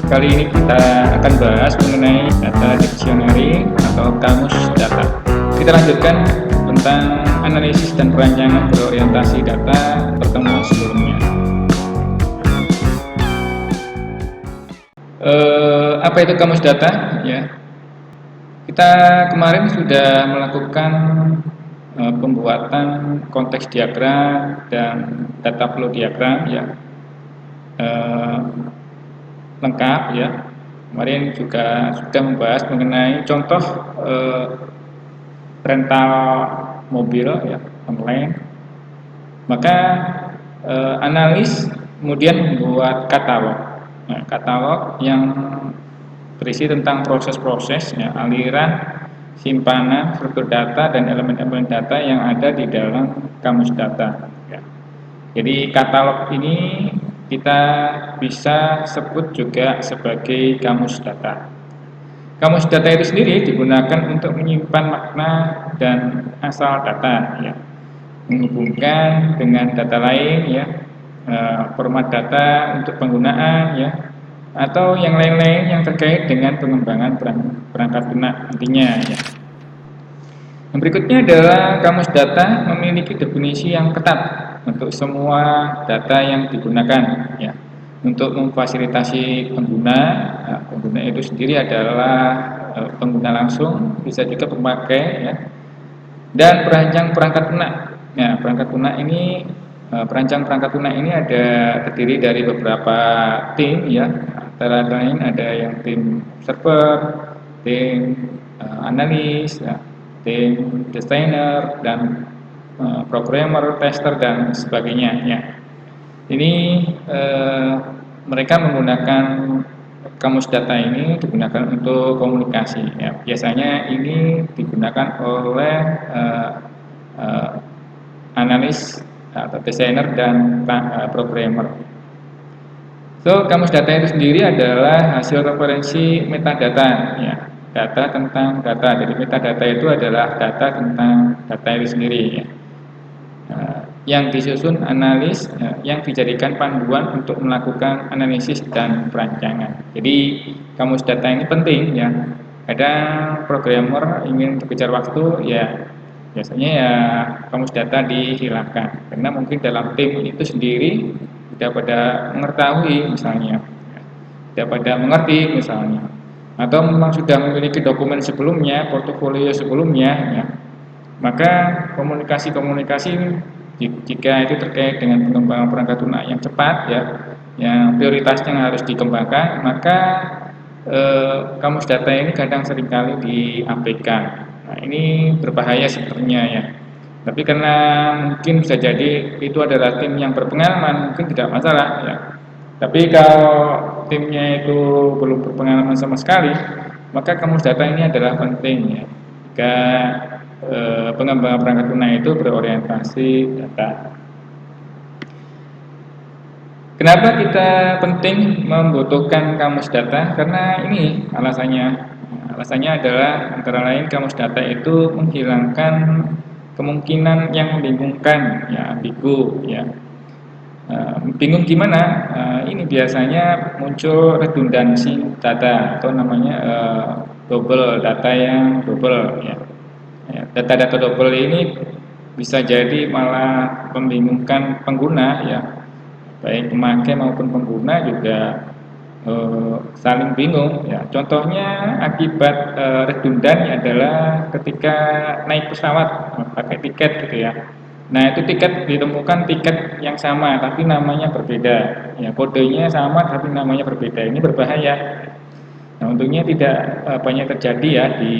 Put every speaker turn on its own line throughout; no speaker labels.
Kali ini kita akan bahas mengenai data dictionary atau kamus data. Kita lanjutkan tentang analisis dan perancangan berorientasi data pertemuan sebelumnya. Apa itu kamus data? Ya, kita kemarin sudah melakukan pembuatan konteks diagram dan data flow diagram, ya, lengkap, ya. Kemarin juga sudah membahas mengenai contoh rental mobil, ya, online. Maka analis kemudian membuat katalog. Nah, katalog yang berisi tentang proses-proses, ya, aliran, simpanan, struktur data, dan elemen-elemen data yang ada di dalam kamus data, ya. Jadi katalog ini kita bisa sebut juga sebagai kamus data. Kamus data itu sendiri digunakan untuk menyimpan makna dan asal data, ya, menghubungkan dengan data lain, ya, format data untuk penggunaan, ya, atau yang lain-lain yang terkait dengan pengembangan perangkat lunak nantinya, ya. Yang berikutnya adalah kamus data memiliki definisi yang ketat untuk semua data yang digunakan, ya. Untuk memfasilitasi pengguna, nah, pengguna itu sendiri adalah pengguna langsung, bisa juga pemakai, ya, dan perancang perangkat lunak. Nah, perangkat lunak ini, perancang perangkat lunak ini terdiri dari beberapa tim, ya. Antara lain ada yang tim server, tim analis, ya, tim desainer, dan programmer, tester, dan sebagainya, ya. Ini mereka menggunakan kamus data ini digunakan untuk komunikasi, ya. Biasanya ini digunakan oleh analis atau desainer dan programmer. So, kamus data itu sendiri adalah hasil referensi metadata, ya. Data tentang data. Jadi metadata itu adalah data tentang data itu sendiri, ya. Yang disusun analis, yang dijadikan panduan untuk melakukan analisis dan perancangan. Jadi kamus data ini penting, ya. Kadang programmer ingin kejar waktu, ya, biasanya ya kamus data dihilangkan karena mungkin dalam tim itu sendiri tidak pada mengetahui misalnya, tidak pada mengerti misalnya, atau memang sudah memiliki dokumen sebelumnya, portofolio sebelumnya, ya. Maka komunikasi-komunikasi jika itu terkait dengan pengembangan perangkat lunak yang cepat, ya, yang prioritasnya harus dikembangkan, maka kamus data ini kadang seringkali diabaikan. Nah, ini berbahaya sebenarnya, ya. Tapi karena mungkin bisa jadi itu adalah tim yang berpengalaman, mungkin tidak masalah, ya. Tapi kalau timnya itu belum berpengalaman sama sekali, maka kamus data ini adalah penting, ya. Jika pengembangan perangkat lunak itu berorientasi data. Kenapa kita penting membutuhkan kamus data? Karena ini alasannya. Alasannya adalah antara lain kamus data itu menghilangkan kemungkinan yang membingungkan, ya, ambigu, ya. Bingung gimana? Ini biasanya muncul redundansi data atau namanya double data yang double, ya. Data-data double ini bisa jadi malah membingungkan pengguna, ya, baik pemakai maupun pengguna juga saling bingung, ya. Contohnya akibat redundan adalah ketika naik pesawat pakai tiket gitu, ya. Nah, itu tiket ditemukan tiket yang sama tapi namanya berbeda, ya, kodenya sama tapi namanya berbeda. Ini berbahaya. Nah, untungnya tidak banyak terjadi, ya, di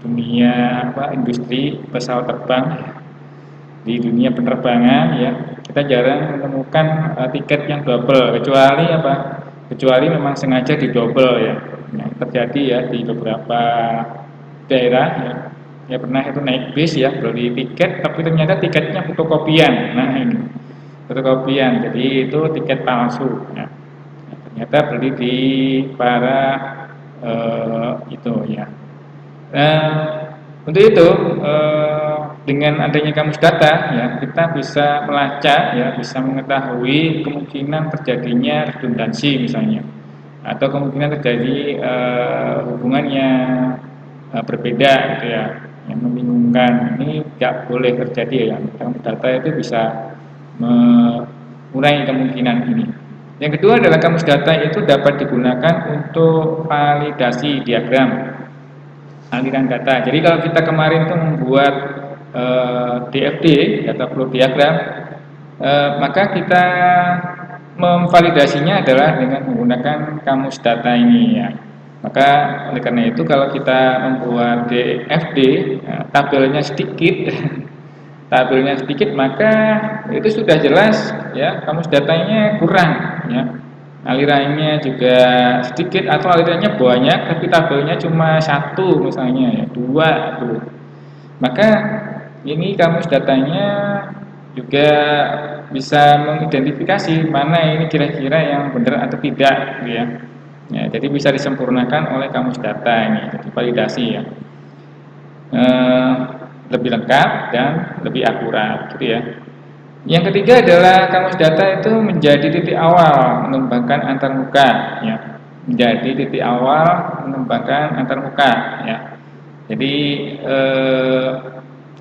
dunia industri pesawat terbang, di dunia penerbangan, ya. Kita jarang menemukan tiket yang double kecuali memang sengaja didouble, ya. Nah, terjadi, ya, di beberapa daerah, ya. Ya, pernah itu naik bis, ya, beli tiket tapi ternyata tiketnya fotokopian. Nah, ini fotokopian, jadi itu tiket palsu, ya. Ternyata beli di para itu, ya. Untuk itu dengan adanya kamus data, ya, kita bisa melacak, ya, bisa mengetahui kemungkinan terjadinya redundansi misalnya. atau kemungkinan terjadi hubungannya berbeda gitu ya, yang membingungkan. Ini nggak boleh terjadi ya. Kamus data itu bisa mengurangi kemungkinan ini. Yang kedua adalah kamus data itu dapat digunakan untuk validasi diagram aliran data. Jadi kalau kita kemarin tuh membuat DFD, data flow diagram, maka kita memvalidasinya adalah dengan menggunakan kamus data ini ya. Maka oleh karena itu kalau kita membuat DFD, tabelnya sedikit, tabelnya sedikit, maka itu sudah jelas ya, kamus datanya kurang ya. Alirannya juga sedikit atau alirannya banyak tapi tabelnya cuma satu misalnya ya, dua tuh. Maka ini kamus datanya juga bisa mengidentifikasi mana ini kira-kira yang benar atau tidak gitu ya. Ya, jadi bisa disempurnakan oleh kamus data ini, jadi validasi ya. Lebih lengkap dan lebih akurat gitu ya. Yang ketiga adalah kamus data itu menjadi titik awal mengembangkan antarmuka ya. Menjadi titik awal mengembangkan antarmuka ya. Jadi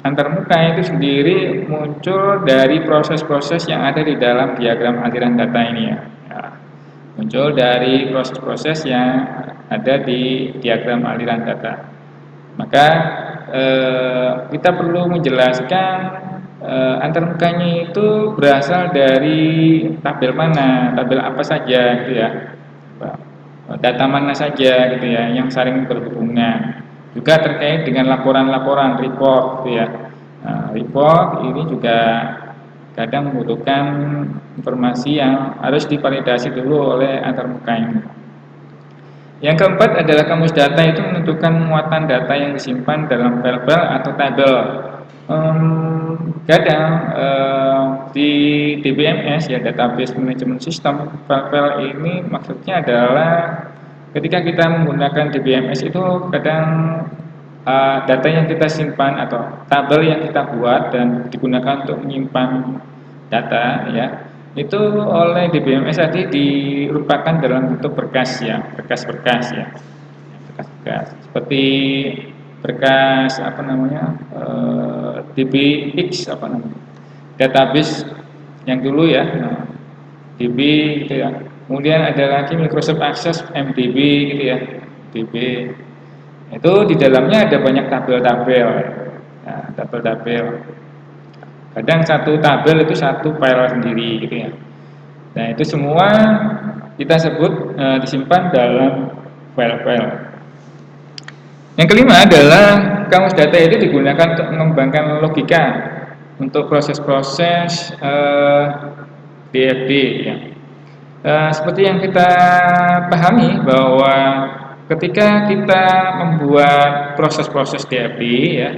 antarmuka itu sendiri muncul dari proses-proses yang ada di dalam diagram aliran data ini ya. Muncul dari proses-proses yang ada di diagram aliran data. Maka kita perlu menjelaskan antarmukanya itu berasal dari tabel mana, tabel apa saja gitu ya, data mana saja gitu ya yang saling berhubungan. Juga terkait dengan laporan-laporan report gitu ya. Report ini juga kadang membutuhkan informasi yang harus divalidasi dulu oleh antarmuka ini. Yang keempat adalah kamus data itu menentukan muatan data yang disimpan dalam file-file atau tabel. Kadang di DBMS ya, Database Management System, file-file ini maksudnya adalah ketika kita menggunakan DBMS itu kadang data yang kita simpan atau tabel yang kita buat dan digunakan untuk menyimpan data ya, itu oleh DBMS tadi dirupakan dalam bentuk berkas ya, berkas-berkas ya, berkas-berkas seperti berkas apa namanya, DBX apa namanya, database yang dulu ya, DB gitu ya. Kemudian ada lagi Microsoft Access MDB gitu ya, DB. Itu di dalamnya ada banyak tabel-tabel, nah, tabel-tabel. Kadang satu tabel itu satu file sendiri gitu ya. Nah itu semua kita sebut disimpan dalam file-file. Yang kelima adalah kamus data itu digunakan untuk mengembangkan logika untuk proses-proses DFD ya. Seperti yang kita pahami bahwa ketika kita membuat proses-proses DFD ya,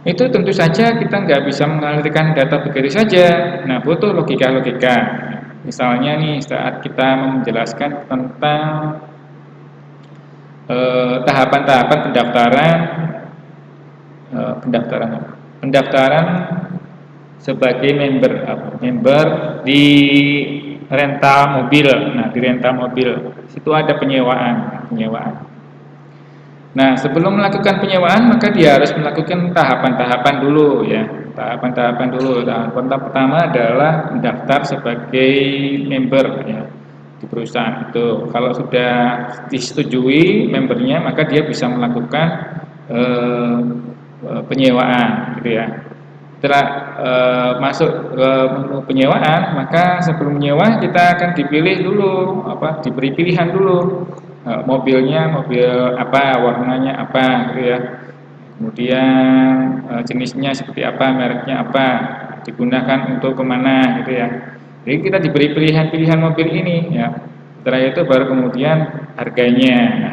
itu tentu saja kita nggak bisa mengalirkan data begitu saja. Nah, butuh logika-logika. Misalnya nih, saat kita menjelaskan tentang tahapan-tahapan pendaftaran sebagai member di rental mobil. Nah, di rental mobil situ ada penyewaan. Nah, sebelum melakukan penyewaan maka dia harus melakukan tahapan-tahapan dulu ya. Tahapan-tahapan dulu. Tahapan pertama adalah mendaftar sebagai member ya di perusahaan itu. Kalau sudah disetujui membernya, maka dia bisa melakukan penyewaan gitu ya. Setelah masuk ke menu penyewaan, maka sebelum menyewa kita akan dipilih dulu, diberi pilihan dulu. Mobilnya mobil apa, warnanya apa gitu ya. Kemudian jenisnya seperti apa, mereknya apa, digunakan untuk kemana gitu ya. Jadi kita diberi pilihan-pilihan mobil ini ya. Setelah itu baru kemudian harganya,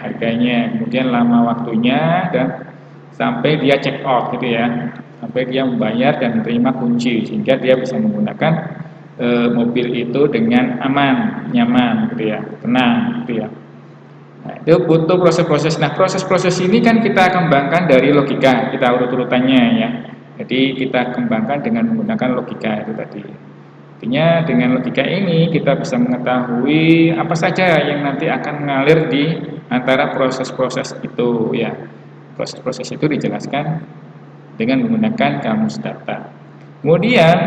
kemudian lama waktunya dan sampai dia check out gitu ya. Sampai dia membayar dan menerima kunci sehingga dia bisa menggunakan mobil itu dengan aman, nyaman gitu ya, tenang gitu ya. Nah, itu butuh proses-proses. Nah, proses-proses ini kan kita kembangkan dari logika, kita urut-urutannya ya. Jadi kita kembangkan dengan menggunakan logika itu tadi. Artinya dengan logika ini kita bisa mengetahui apa saja yang nanti akan mengalir di antara proses-proses itu ya. Proses-proses itu dijelaskan dengan menggunakan kamus data. Kemudian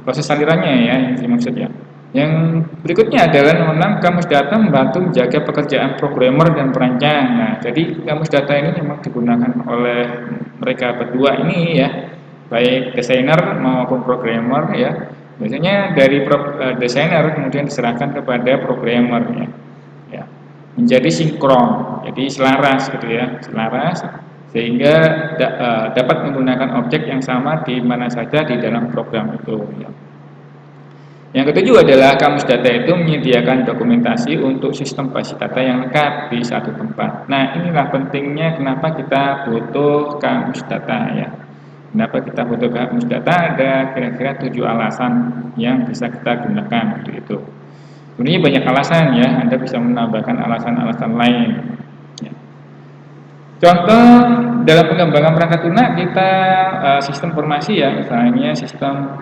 proses alirannya ya yang dimaksud ya. Yang berikutnya adalah nomor 6, kamus data membantu menjaga pekerjaan programmer dan perancang. Nah, jadi kamus data ini memang digunakan oleh mereka berdua ini ya, baik desainer maupun programmer ya. Biasanya dari desainer kemudian diserahkan kepada programmer ya. Ya. Menjadi sinkron, jadi selaras gitu ya, selaras sehingga dapat menggunakan objek yang sama di mana saja di dalam program itu ya. Yang ketujuh adalah kamus data itu menyediakan dokumentasi untuk sistem basis data yang lengkap di satu tempat. Nah, inilah pentingnya kenapa kita butuh kamus data ya. Kenapa kita butuh kamus data? Ada kira-kira 7 alasan yang bisa kita gunakan untuk itu. Sebenarnya banyak alasan ya, Anda bisa menambahkan alasan-alasan lain. Ya. Contoh dalam pengembangan perangkat lunak kita sistem informasi ya, misalnya sistem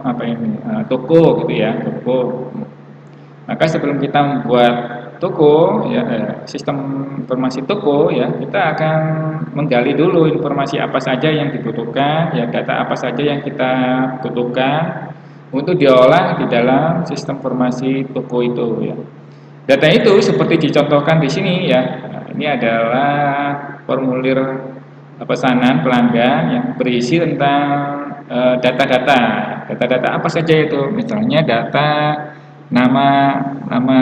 apa ini toko gitu ya, toko. Maka sebelum kita membuat toko ya, sistem informasi toko ya, kita akan menggali dulu informasi apa saja yang dibutuhkan, ya data apa saja yang kita butuhkan untuk diolah di dalam sistem informasi toko itu ya. Data itu seperti dicontohkan di sini ya. Nah, ini adalah formulir pesanan pelanggan yang berisi tentang data-data. Data-data apa saja itu? Misalnya data nama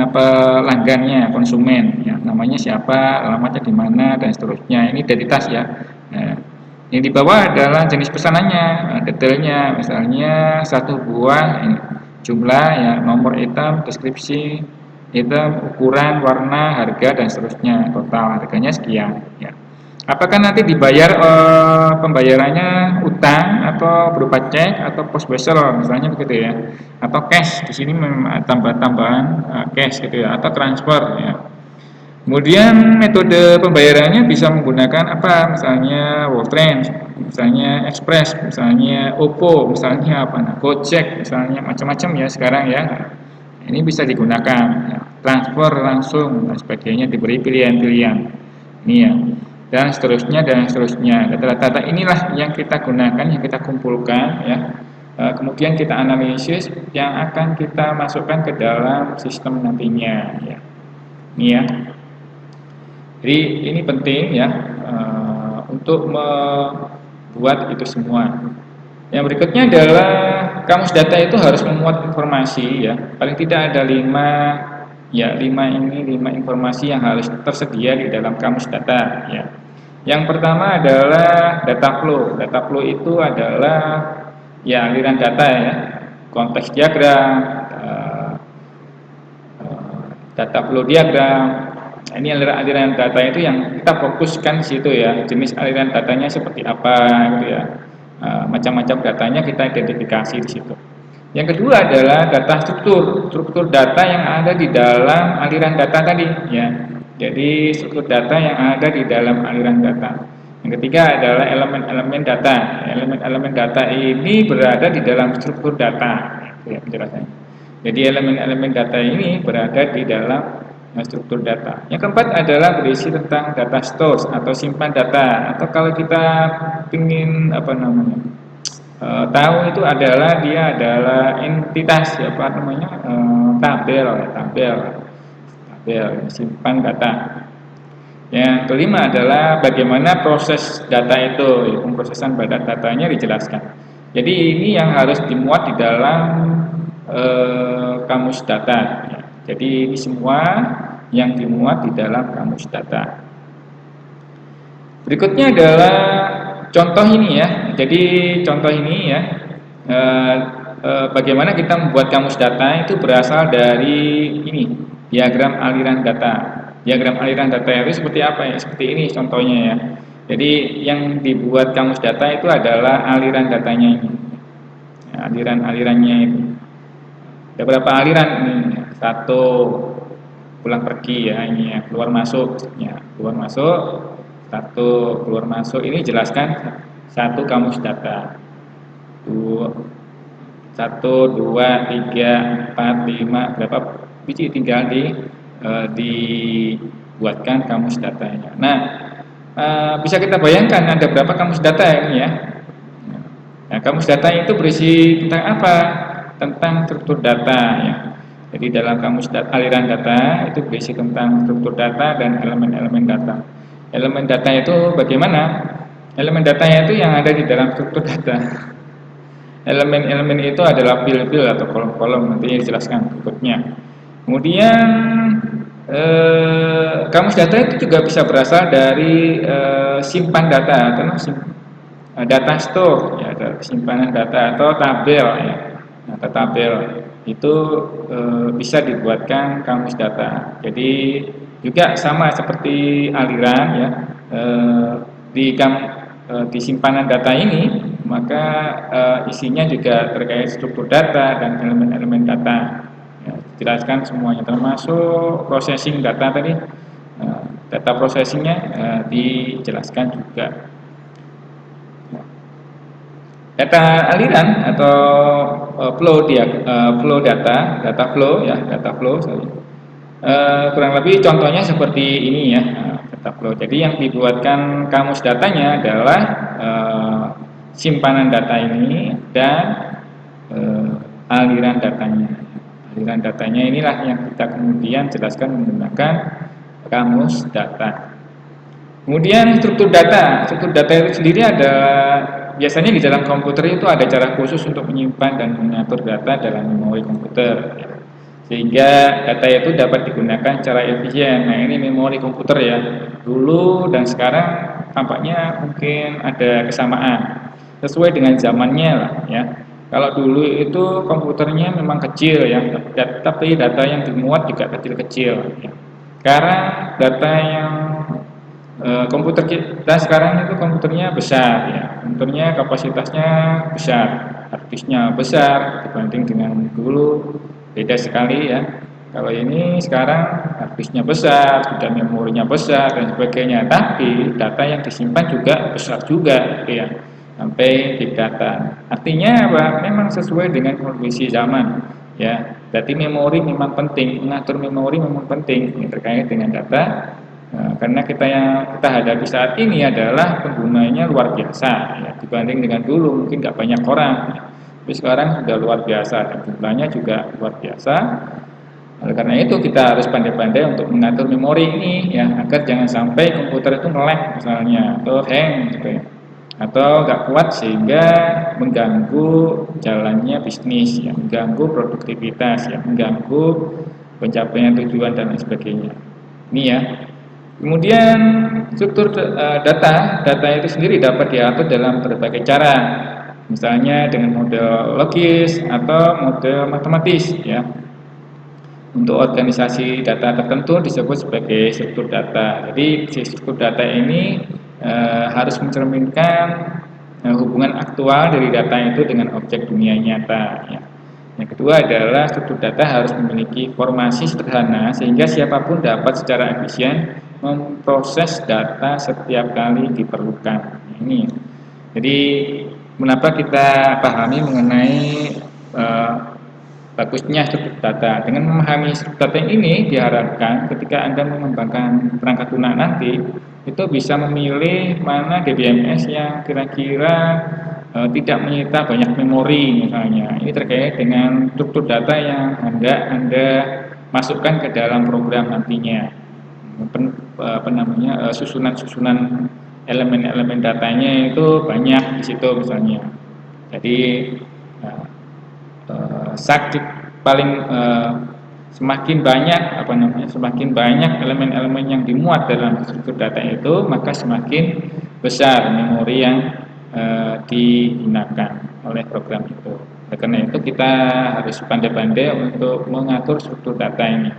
pelanggannya, konsumen, ya, namanya siapa, alamatnya di mana dan seterusnya. Ini identitas ya. Nah, yang di bawah adalah jenis pesanannya, detailnya, misalnya satu buah ini, jumlah, ya, nomor item, deskripsi, item, ukuran, warna, harga dan seterusnya. Total harganya sekian. Ya. Apakah nanti dibayar pembayarannya utang atau berupa cek atau post basel misalnya begitu ya, atau cash di sini memang tambahan cash gitu ya, atau transfer ya. Kemudian metode pembayarannya bisa menggunakan apa? Misalnya Worldtrans, misalnya Express, misalnya Oppo, misalnya apa? Nah, Gojek, misalnya macam-macam ya sekarang ya. Ini bisa digunakan ya. Transfer langsung dan sebagainya, diberi pilihan-pilihan. Ini ya. Dan seterusnya dan seterusnya. Data-data inilah yang kita gunakan, yang kita kumpulkan ya. Kemudian kita analisis yang akan kita masukkan ke dalam sistem nantinya ya. Ini ya. Jadi ini penting ya untuk membuat itu semua. Yang berikutnya adalah kamus data itu harus memuat informasi ya. Paling tidak ada 5 informasi yang harus tersedia di dalam kamus data ya. Yang pertama adalah data flow. Data flow itu adalah ya aliran data ya, konteks diagram, data flow diagram. Ini aliran data itu yang kita fokuskan di situ ya, jenis aliran datanya seperti apa gitu ya. Macam-macam datanya kita identifikasi di situ. Yang kedua adalah data struktur data yang ada di dalam aliran data tadi ya. Jadi struktur data yang ada di dalam aliran data. Yang ketiga adalah elemen-elemen data. Elemen-elemen data ini berada di dalam struktur data ya, penjelasannya. Jadi elemen-elemen data ini berada di dalam struktur data. Yang keempat adalah berisi tentang data stores atau simpan data. Atau kalau kita ingin tahu itu adalah dia adalah entitas apa namanya tabel simpan data. Yang kelima adalah bagaimana proses data itu, pemrosesan datanya dijelaskan. Jadi ini yang harus dimuat di dalam kamus data. Ya. Jadi ini semua yang dimuat di dalam kamus data. Berikutnya adalah contoh ini ya. Jadi contoh ini ya. Bagaimana kita membuat kamus data itu berasal dari ini diagram aliran data. Diagram aliran data itu seperti apa ya? Seperti ini contohnya ya. Jadi yang dibuat kamus data itu adalah aliran datanya ini. Ya, aliran-alirannya itu. Ada berapa aliran ini? Satu pulang pergi ya ini ya, keluar masuk ya, keluar masuk satu, keluar masuk ini jelaskan satu kamus data. Dua, 1, 2, 3, 4, 5, berapa biji, tinggal dibuatkan kamus datanya. Nah, bisa kita bayangkan ada berapa kamus data ini ya. Nah, kamus data itu berisi tentang apa? Tentang struktur data ya. Jadi dalam kamus aliran data itu berisi tentang struktur data dan elemen-elemen data. Elemen data itu bagaimana? Elemen datanya itu yang ada di dalam struktur data. Elemen-elemen itu adalah fil-fil atau kolom-kolom, nanti dijelaskan berikutnya. Kemudian kamus data itu juga bisa berasal dari simpan data atau data store, ya, simpanan data atau tabel ya. Nah, tabel itu bisa dibuatkan kamus data. Jadi juga sama seperti aliran ya, di simpanan data ini maka isinya juga terkait struktur data dan elemen-elemen data. Ya, dijelaskan semuanya termasuk processing data tadi, data processingnya dijelaskan juga. Data aliran atau flow data flow ya, data flow. Kurang lebih contohnya seperti ini ya, data flow. Jadi yang dibuatkan kamus datanya adalah simpanan data ini dan aliran datanya. Aliran datanya inilah yang kita kemudian jelaskan menggunakan kamus data. Kemudian struktur data. Struktur data itu sendiri biasanya di dalam komputer itu ada cara khusus untuk menyimpan dan mengatur data dalam memori komputer. Sehingga data itu dapat digunakan secara efisien. Nah, ini memori komputer ya. Dulu dan sekarang tampaknya mungkin ada kesamaan. Sesuai dengan zamannya lah ya. Kalau dulu itu komputernya memang kecil ya, tapi data yang dimuat juga kecil-kecil ya. Sekarang data yang komputer kita sekarang itu komputernya besar ya, komputernya kapasitasnya besar, harddisknya besar dibanding dengan dulu, beda sekali ya. Kalau ini sekarang harddisknya besar, sudah memorinya besar dan sebagainya, tapi data yang disimpan juga besar juga ya, sampai big data. Artinya apa? Memang sesuai dengan kondisi zaman ya. Berarti memori memang penting, mengatur memori memang penting ini terkait dengan data. Nah, karena yang kita hadapi saat ini adalah penggunanya luar biasa ya, dibanding dengan dulu mungkin nggak banyak orang ya. Tapi sekarang sudah luar biasa dan jumlahnya juga luar biasa. Oleh karena itu kita harus pandai-pandai untuk mengatur memori ini ya, agar jangan sampai komputer itu nge-lag misalnya atau hang gitu ya, atau nggak kuat sehingga mengganggu jalannya bisnis ya, mengganggu produktivitas ya, mengganggu pencapaian tujuan dan lain sebagainya. Ini ya. Kemudian struktur data itu sendiri dapat diatur dalam berbagai cara, misalnya dengan model logis atau model matematis ya. Untuk organisasi data tertentu disebut sebagai struktur data. Jadi struktur data ini harus mencerminkan hubungan aktual dari data itu dengan objek dunia nyata ya. Yang kedua adalah struktur data harus memiliki formasi sederhana sehingga siapapun dapat secara efisien memproses data setiap kali diperlukan. Ini. Jadi mengapa kita pahami mengenai bagusnya struktur data. Dengan memahami struktur data ini diharapkan ketika Anda mengembangkan perangkat lunak nanti itu bisa memilih mana DBMS yang kira-kira tidak menyita banyak memori misalnya. Ini terkait dengan struktur data yang Anda masukkan ke dalam program nantinya. Susunan-susunan elemen-elemen datanya itu banyak di situ misalnya. Jadi semakin banyak elemen-elemen yang dimuat dalam struktur data itu, maka semakin besar memori yang digunakan oleh program itu. Karena itu kita harus pandai-pandai untuk mengatur struktur data ini.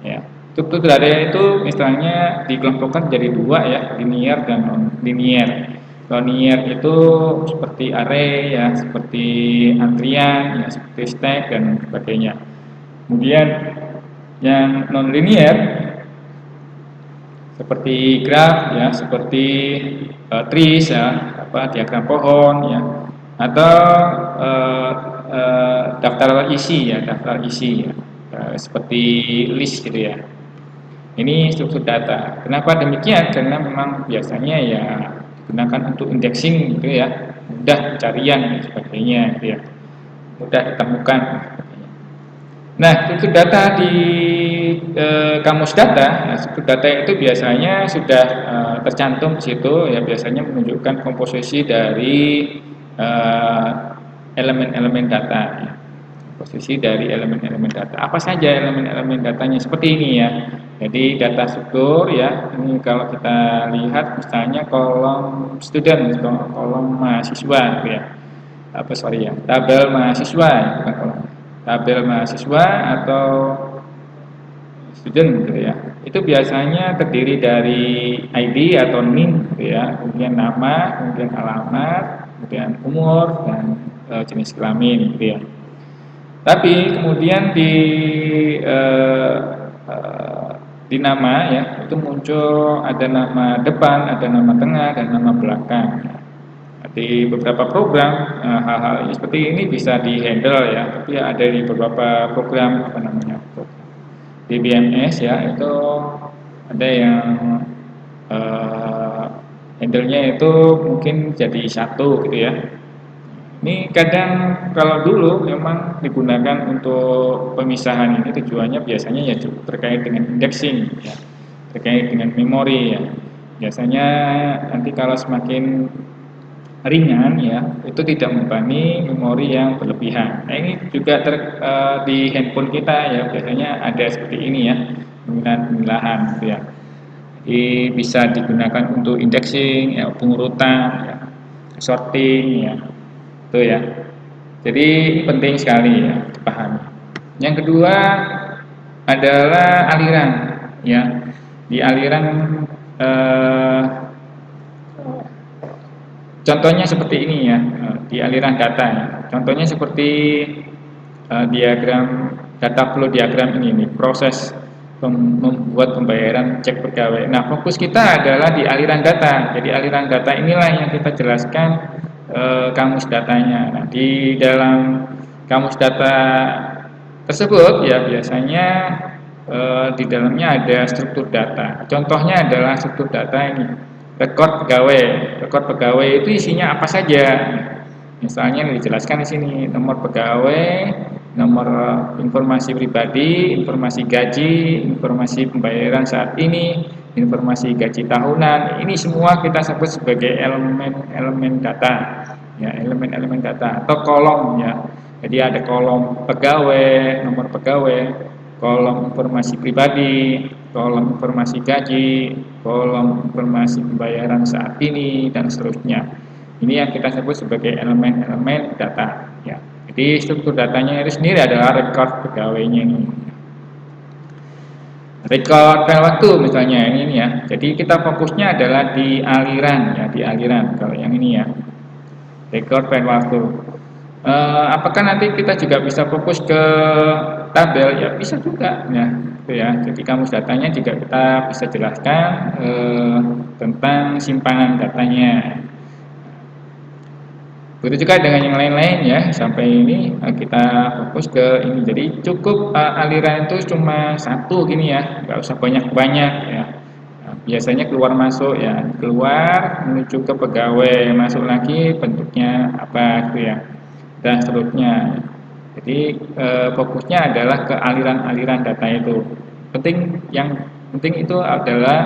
Ya. Struktur data itu misalnya dikelompokkan jadi dua ya, linear dan non-linear. Linear itu seperti array ya, seperti antrian ya, seperti stack dan sebagainya. Kemudian yang non-linear seperti graf ya, seperti trees ya, diagram pohon ya, atau daftar isi ya, daftar isi ya, seperti list gitu ya. Ini struktur data. Kenapa demikian? Karena memang biasanya ya digunakan untuk indexing gitu ya, mudah pencarian dan sebagainya gitu ya, mudah ditemukan. Nah, struktur data di kamus data, nah, struktur data itu biasanya sudah tercantum di situ ya, biasanya menunjukkan komposisi dari eh, elemen-elemen data ya. Posisi dari elemen-elemen data. Apa saja elemen-elemen datanya? Seperti ini ya. Jadi data struktur ya. Ini kalau kita lihat misalnya kolom student, kolom mahasiswa gitu ya. Apa sorry ya, tabel mahasiswa ya, bukan kolom. Tabel mahasiswa atau student gitu ya. Itu biasanya terdiri dari ID atau NIM gitu ya, kemudian nama, kemudian alamat, kemudian umur dan jenis kelamin gitu ya. Tapi kemudian eh, eh, di nama ya itu muncul ada nama depan, ada nama tengah dan nama belakang. Di beberapa program hal-hal seperti ini bisa dihandle ya, tapi ada di beberapa program apa namanya di BMS ya itu ada yang eh, handle-nya itu mungkin jadi satu gitu ya. Ini kadang kalau dulu memang digunakan untuk pemisahan ini tujuannya biasanya ya terkait dengan indexing ya, terkait dengan memori ya. Biasanya nanti kalau semakin ringan ya, itu tidak membebani memori yang berlebihan. Nah, ini juga di handphone kita ya, biasanya ada seperti ini ya, pemilahan-pemilahan gitu ya. Jadi bisa digunakan untuk indexing ya, pengurutan ya, sorting ya. Itu ya. Jadi penting sekali ya dipahami. Yang kedua adalah aliran ya. Di aliran eh, contohnya seperti ini ya, di aliran data ya. Contohnya seperti diagram data flow diagram ini nih, proses membuat pembayaran cek pegawai. Nah, fokus kita adalah di aliran data. Jadi aliran data inilah yang kita jelaskan kamus datanya. Nah, di dalam kamus data tersebut ya biasanya di dalamnya ada struktur data. Contohnya adalah struktur data ini, rekor pegawai. Rekor pegawai itu isinya apa saja? Misalnya dijelaskan di sini nomor pegawai, nomor informasi pribadi, informasi gaji, informasi pembayaran saat ini, informasi gaji tahunan. Ini semua kita sebut sebagai elemen-elemen data. Ya, elemen-elemen data atau kolom ya. Jadi ada kolom pegawai, nomor pegawai, kolom informasi pribadi, kolom informasi gaji, kolom informasi pembayaran saat ini dan seterusnya. Ini yang kita sebut sebagai elemen-elemen data ya. Jadi struktur datanya itu sendiri adalah rekor pegawainya ini. Rekor file waktu misalnya ini ya. Jadi kita fokusnya adalah di aliran ya, di aliran kalau yang ini ya. Rekor file waktu. Apakah nanti kita juga bisa fokus ke tabel? Ya bisa juga ya. Itu ya. Jadi kamus datanya juga kita bisa jelaskan tentang simpanan datanya. Begitu juga dengan yang lain-lain ya. Sampai ini kita fokus ke ini. Jadi cukup aliran itu cuma satu gini ya, nggak usah banyak-banyak ya. Nah, biasanya keluar masuk ya, keluar menuju ke pegawai, masuk lagi bentuknya apa gitu ya, dan seterusnya. Jadi fokusnya adalah ke aliran-aliran data itu. Yang penting itu adalah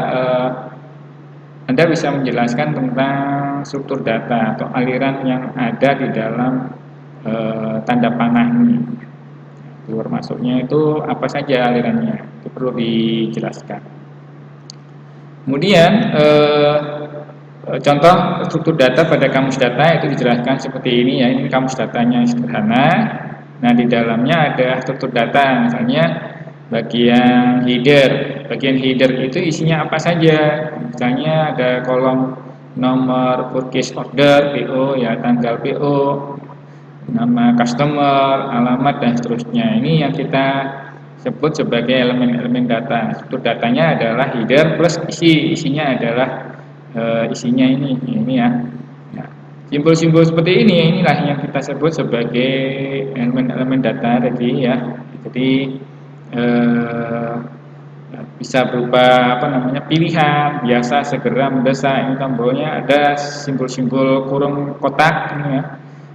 Anda bisa menjelaskan tentang struktur data atau aliran yang ada di dalam tanda panah ini. Keluar masuknya itu apa saja alirannya, itu perlu dijelaskan. Kemudian contoh struktur data pada kamus data itu dijelaskan seperti ini ya. Ini kamus datanya sederhana. Nah, di dalamnya ada struktur data, misalnya bagian header itu isinya apa saja. Misalnya ada kolom nomor purchase order PO ya, tanggal PO, nama customer, alamat dan seterusnya. Ini yang kita sebut sebagai elemen-elemen data. Struktur datanya adalah header plus isinya adalah isinya ini ya. Nah, Simbol-simbol seperti ini inilah yang kita sebut sebagai elemen-elemen data tadi ya. Jadi eh, bisa berupa apa namanya pilihan, biasa, segera, mendesak. Ini tombolnya ada simbol-simbol kurung kotak ini ya.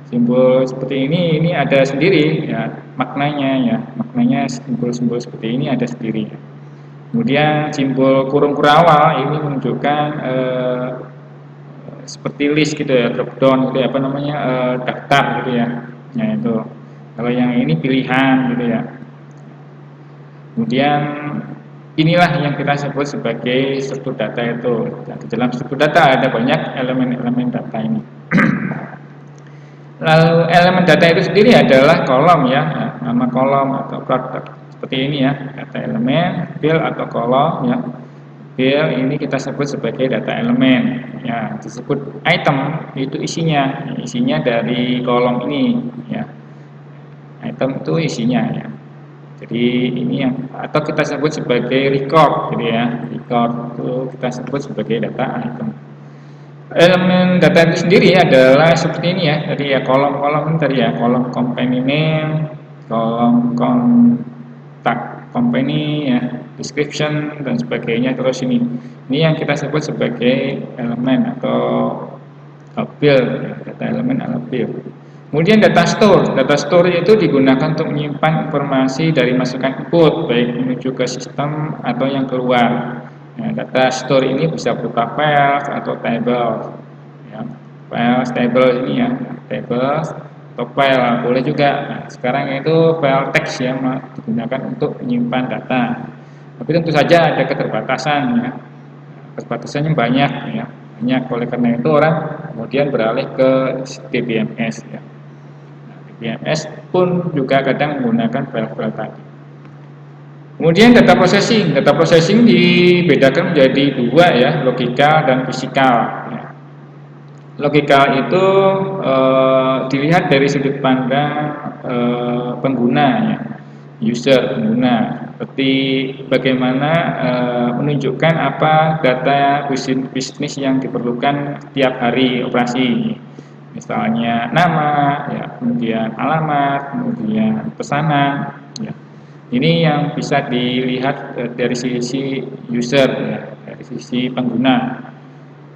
Simbol seperti ini ada sendiri ya maknanya ya. Maknanya simbol-simbol seperti ini ada sendiri. Kemudian simbol kurung kurawal ini menunjukkan seperti list gitu ya, drop down gitu ya, apa namanya daftar gitu ya. Nah itu. Kalau yang ini pilihan gitu ya. Kemudian inilah yang kita sebut sebagai struktur data itu. Nah, di dalam struktur data ada banyak elemen-elemen data ini. Lalu elemen data itu sendiri adalah kolom ya, nama kolom atau produk seperti ini ya, data elemen, field atau kolom ya. Field ini kita sebut sebagai data elemen ya, disebut item itu isinya dari kolom ini ya. Item itu isinya ya. Jadi ini yang atau kita sebut sebagai record gitu ya. Record itu kita sebut sebagai data item. Elemen data itu sendiri adalah seperti ini ya. Tadi ya kolom-kolom tadi ya, kolom company name, kolom kontak company ya, description dan sebagainya terus ini yang kita sebut sebagai elemen atau field ya, data elemen atau field. Kemudian data store itu digunakan untuk menyimpan informasi dari masukan input baik menuju ke sistem atau yang keluar. Nah, data store ini bisa berupa files atau table. Ya, files, table ini ya, tables atau file boleh juga. Nah, sekarang itu file teks ya digunakan untuk menyimpan data. Tapi tentu saja ada keterbatasan ya. Keterbatasannya banyak ya. Banyak oleh karena itu orang kemudian beralih ke DBMS ya. DBMS pun juga kadang menggunakan file-file tadi. Kemudian data processing dibedakan menjadi dua ya, logikal dan fisikal. Ya. Logikal itu dilihat dari sudut pandang pengguna ya, user pengguna, seperti bagaimana menunjukkan apa data bisnis yang diperlukan tiap hari operasi. Misalnya nama, ya, kemudian alamat, kemudian pesanan. Ya. Ini yang bisa dilihat dari sisi user, ya, dari sisi pengguna.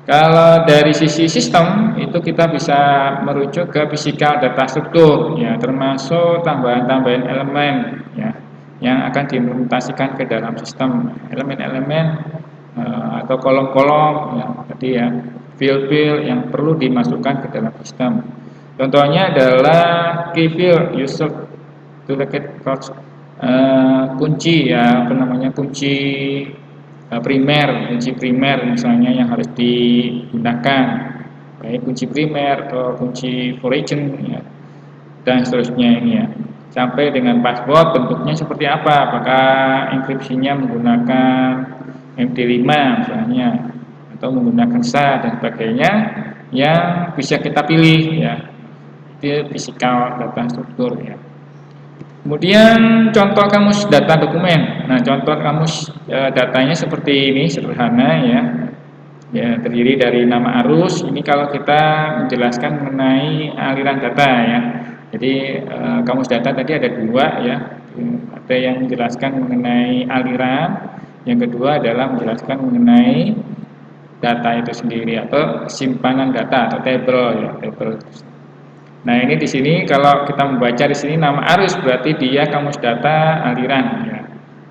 Kalau dari sisi sistem itu kita bisa merujuk ke physical data struktur, ya, termasuk tambahan-tambahan elemen, ya, yang akan diimplementasikan ke dalam sistem. Elemen-elemen atau kolom-kolom, ya, tadi ya, field-field yang perlu dimasukkan ke dalam sistem. Contohnya adalah key field user to locate kunci ya, apa namanya, kunci primer misalnya yang harus digunakan, baik kunci primer atau kunci foreign ya, dan seterusnya ini ya. Sampai dengan password bentuknya seperti apa, apakah enkripsinya menggunakan MD5 misalnya atau menggunakan SHA dan sebagainya yang bisa kita pilih ya. Itu physical data struktur ya. Kemudian contoh kamus data dokumen. Nah, contoh kamus datanya seperti ini, sederhana ya. Ya, terdiri dari nama arus. Ini kalau kita menjelaskan mengenai aliran data ya. Jadi kamus data tadi ada dua ya. Ada yang menjelaskan mengenai aliran, yang kedua adalah menjelaskan mengenai data itu sendiri atau simpanan data atau table ya, table. Nah, ini di sini kalau kita membaca di sini nama arus berarti dia kamus data aliran ya.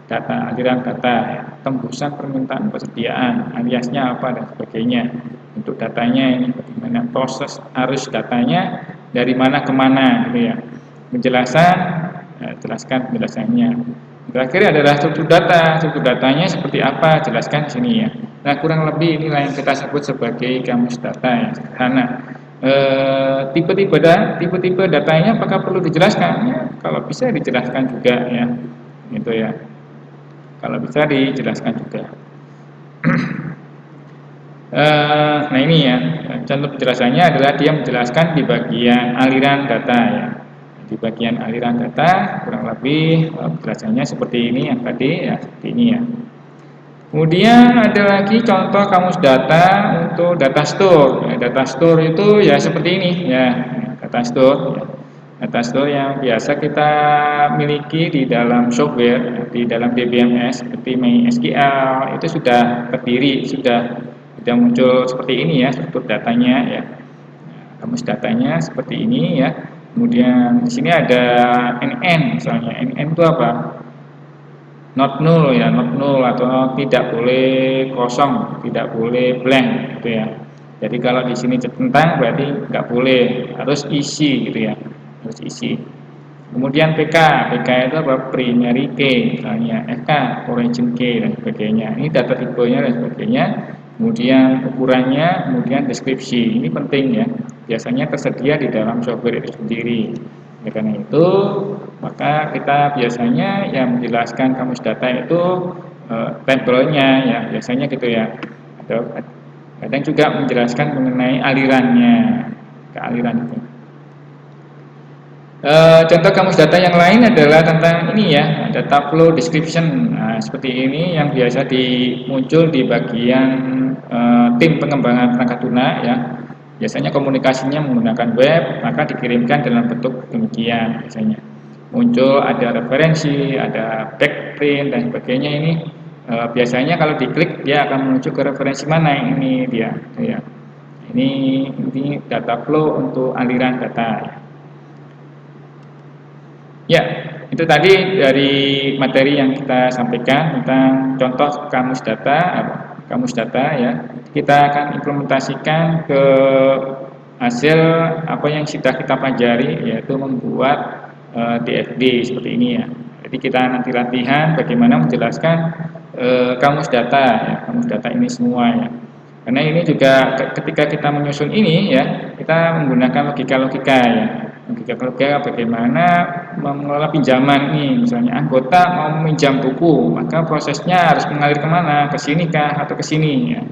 Data aliran data ya. Tembusan permintaan persediaan, aliasnya apa dan sebagainya. Untuk datanya ini bagaimana proses arus datanya dari mana ke mana gitu ya. Penjelasan ya, jelaskan penjelasannya. Terakhir adalah struktur data. Struktur datanya seperti apa? Jelaskan di sini ya. Nah, kurang lebih inilah yang kita sebut sebagai kamus data yang sederhana. Tipe-tipe datanya apakah perlu dijelaskan? Ya, kalau bisa dijelaskan juga ya, gitu ya. Kalau bisa dijelaskan juga. Nah ini ya, contoh penjelasannya adalah dia menjelaskan di bagian aliran data ya. Di bagian aliran data kurang lebih penjelasannya seperti ini yang tadi ya, seperti ini ya. Kemudian ada lagi contoh kamus data untuk data store. Ya, data store itu ya seperti ini ya, data store. Ya. Data store yang biasa kita miliki di dalam software, di dalam DBMS seperti MySQL itu sudah terdiri, sudah muncul seperti ini ya struktur datanya ya. Kamus datanya seperti ini ya. Kemudian di sini ada NN misalnya. NN itu apa? Not null ya, not null atau tidak boleh kosong, tidak boleh blank gitu ya. Jadi kalau di sini centang berarti nggak boleh, harus isi gitu ya, harus isi. Kemudian PK itu apa? Primary key, misalnya FK, origin key dan sebagainya. Ini data tipenya dan sebagainya. Kemudian ukurannya, kemudian deskripsi. Ini penting ya. Biasanya tersedia di dalam software itu sendiri. Oleh karena itu, maka kita biasanya yang menjelaskan kamus data itu tabelnya ya, biasanya gitu ya. Atau kadang juga menjelaskan mengenai alirannya, ke aliran itu. Contoh kamus data yang lain adalah tentang ini ya, data flow description. Nah, seperti ini yang biasa muncul di bagian tim pengembangan perangkat lunak ya. Biasanya komunikasinya menggunakan web, maka dikirimkan dalam bentuk demikian biasanya. Muncul ada referensi, ada backprint dan sebagainya ini. Biasanya kalau diklik dia akan menuju ke referensi mana ini dia. Ya. Ini data flow untuk aliran data. Ya. Ya, itu tadi dari materi yang kita sampaikan tentang contoh kamus data ya. Kita akan implementasikan ke hasil apa yang sudah kita pelajari, yaitu membuat DFD seperti ini ya. Jadi kita nanti latihan bagaimana menjelaskan kamus data ya, kamus data ini semua ya. Karena ini juga ketika kita menyusun ini ya, kita menggunakan logika-logika ya. Logika-logika bagaimana mengelola pinjaman nih, misalnya anggota mau meminjam buku, maka prosesnya harus mengalir kemana? Ke sini kah atau ke sini ya.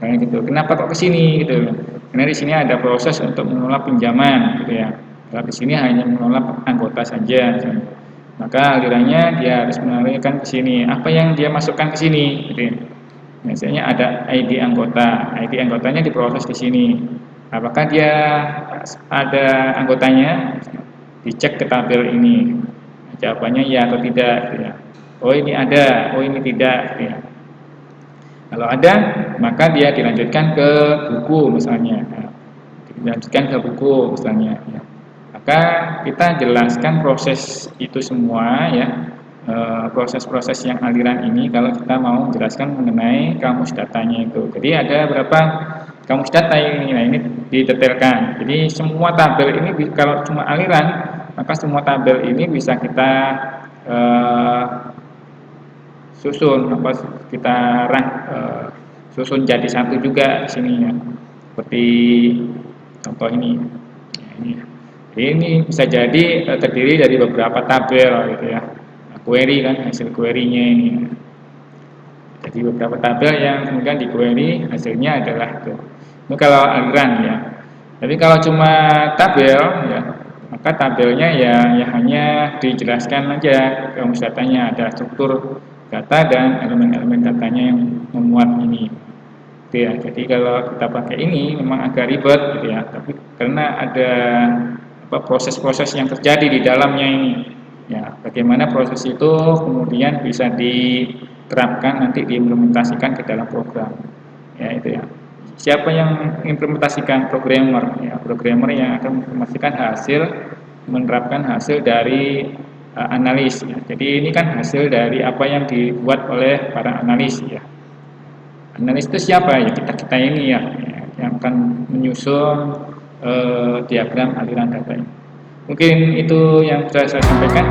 Kayak gitu. Kenapa kok ke sini gitu? Karena di sini ada proses untuk mengelola pinjaman gitu ya. Kalau di sini hanya mengelola anggota saja misalnya. Maka alirannya dia harus mengalirkan ke sini. Apa yang dia masukkan ke sini gitu ya. Biasanya ada ID anggota. ID anggotanya diproses di sini. Apakah dia ada anggotanya? Dicek ke tabel ini. Jawabannya ya atau tidak gitu ya. Oh ini ada, oh ini tidak gitu ya. Kalau ada, maka dia dilanjutkan ke buku misalnya. Dilanjutkan ke buku misalnya ya. Maka kita jelaskan proses itu semua ya. Proses-proses yang aliran ini kalau kita mau menjelaskan mengenai kamus datanya itu. Jadi ada berapa kamus data ini? Nah, ini didetailkan. Jadi semua tabel ini kalau cuma aliran, maka semua tabel ini bisa kita susun kita susun jadi satu juga di sini ya. Seperti contoh ini. Ini bisa jadi terdiri dari beberapa tabel gitu ya. Query kan hasil query-nya ini. Jadi beberapa tabel yang kemudian di query hasilnya adalah itu. Itu kalau aliran ya. Tapi kalau cuma tabel ya, maka tabelnya ya hanya dijelaskan aja kamus datanya, ada struktur data dan elemen-elemen datanya yang memuat ini. Gitu ya. Jadi kalau kita pakai ini memang agak ribet gitu ya. Tapi karena ada proses-proses yang terjadi di dalamnya ini. Ya, bagaimana proses itu kemudian bisa diterapkan nanti diimplementasikan ke dalam program. Ya, itu ya. Siapa yang implementasikan? Programmer ya, programmer yang akan memastikan menerapkan hasil dari analis ya. Jadi ini kan hasil dari apa yang dibuat oleh para analis ya. Analis itu siapa ya? Kita ini ya, yang akan menyusun diagram aliran data ini. Mungkin itu yang bisa saya sampaikan.